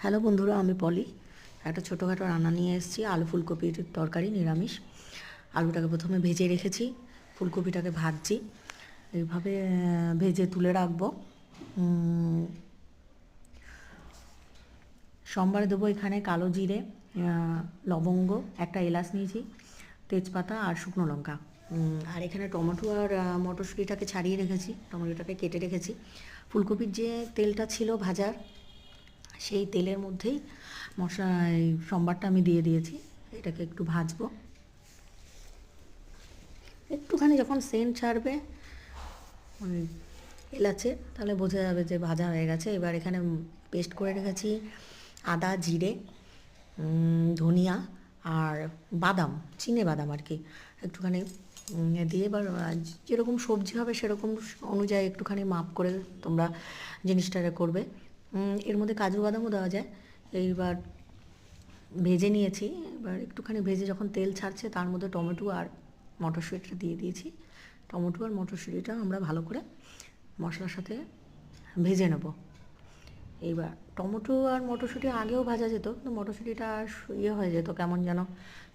Hello বন্ধুরা, আমি পলি। একটা ছোটোখাটো রান্না নিয়ে এসেছি, আলু ফুলকপির তরকারি, নিরামিষ। আলুটাকে প্রথমে ভেজে রেখেছি, ফুলকপিটাকে ভাজছি। এইভাবে ভেজে তুলে রাখবো। সোমবারে দেবো এখানে কালো জিরে, লবঙ্গ, একটা এলাচ নিয়েছি, তেজপাতা আর শুকনো লঙ্কা। আর এখানে টমেটো আর মটরশুঁটিটাকে ছাড়িয়ে রেখেছি, টমেটোটাকে কেটে রেখেছি। ফুলকপির যে তেলটা ছিল ভাজার, সেই তেলের মধ্যেই মশলা এই সম্বারটা আমি দিয়ে দিয়েছি। এটাকে একটু ভাজবো, একটুখানি যখন সেন্ট ছাড়বে ওই এলাচে, তাহলে বোঝা যাবে যে ভাজা হয়ে গেছে। এবার এখানে পেস্ট করে রেখেছি আদা, জিরে, ধনিয়া আর বাদাম, চিনে বাদাম আর কি, একটুখানি দিয়ে। এবার যেরকম সবজি হবে সেরকম অনুযায়ী একটুখানি মাপ করে তোমরা জিনিসটা করবে। এর মধ্যে কাজু বাদামও দেওয়া যায়। এইবার ভেজে নিয়েছি। এবার একটুখানি ভেজে যখন তেল ছাড়ছে, তার মধ্যে টমেটো আর মটরশুঁটিটা দিয়ে দিয়েছি। টমেটো আর মটরশুঁটিটা আমরা ভালো করে মশলার সাথে ভেজে নেব। এইবার টমেটো আর মটরশুঁটি আগেও ভাজা যেত, কিন্তু মটরশুঁটিটা হয়ে যেত, কেমন যেন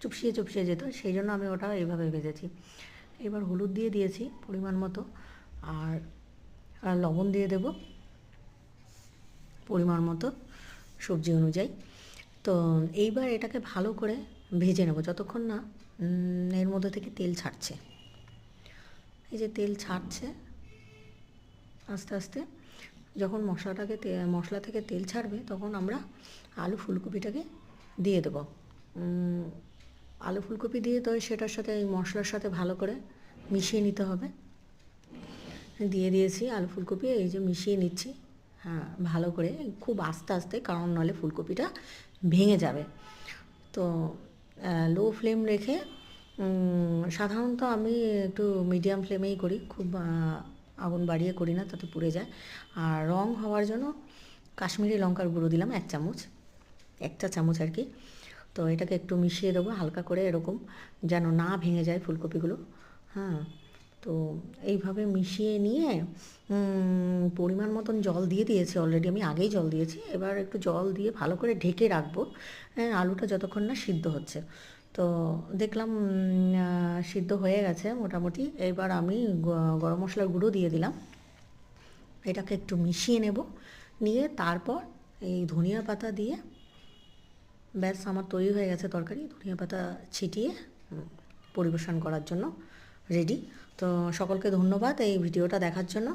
চুপসিয়ে চুপসিয়ে যেত, সেই জন্য আমি ওটা এইভাবে ভেজেছি। এবার হলুদ দিয়ে দিয়েছি পরিমাণ মতো, আর লবণ দিয়ে দেব পরিমাণ মতো সবজি অনুযায়ী। তো এইবার এটাকে ভালো করে ভেজে নেব যতক্ষণ না এর মধ্যে থেকে তেল ছাড়ছে। এই যে তেল ছাড়ছে আস্তে আস্তে, যখন মশলা থেকে তেল ছাড়বে, তখন আমরা আলু ফুলকপিটাকে দিয়ে দেবো। আলু ফুলকপি দিয়ে তো সেটার সাথে এই মশলার সাথে ভালো করে মিশিয়ে নিতে হবে। দিয়ে দিয়েছি আলু ফুলকপি, এই যে মিশিয়ে নিচ্ছি। হ্যাঁ, ভালো করে, খুব আস্তে আস্তে, কারণ নাহলে ফুলকপিটা ভেঙে যাবে। তো লো ফ্লেম রেখে, সাধারণত আমি একটু মিডিয়াম ফ্লেমেই করি, খুব আগুন বাড়িয়ে করি না, তাতে পুড়ে যায়। আর রং হওয়ার জন্য কাশ্মীরি লঙ্কার গুঁড়ো দিলাম 1 চামচ, 1 চা চামচ আর কি। তো এটাকে একটু মিশিয়ে দেবো হালকা করে, এরকম যেন না ভেঙে যায় ফুলকপিগুলো। হ্যাঁ, তো এইভাবে মিশিয়ে নিয়ে পরিমাণ মতন জল দিয়ে দিয়েছি অলরেডি, আমি আগেই জল দিয়েছি। এবার একটু জল দিয়ে ভালো করে ঢেকে রাখবো, আলুটা যতক্ষণ না সিদ্ধ হচ্ছে। তো দেখলাম সিদ্ধ হয়ে গেছে মোটামুটি। এবার আমি গরম মশলার গুঁড়ো দিয়ে দিলাম। এটাকে একটু মিশিয়ে নেব, নিয়ে তারপর এই ধনিয়া পাতা দিয়ে, ব্যাস আমার তৈরি হয়ে গেছে তরকারি। ধনিয়া পাতা ছিটিয়ে পরিবেশন করার জন্য রেডি। তো সকলকে ধন্যবাদ এই ভিডিওটা দেখার জন্য।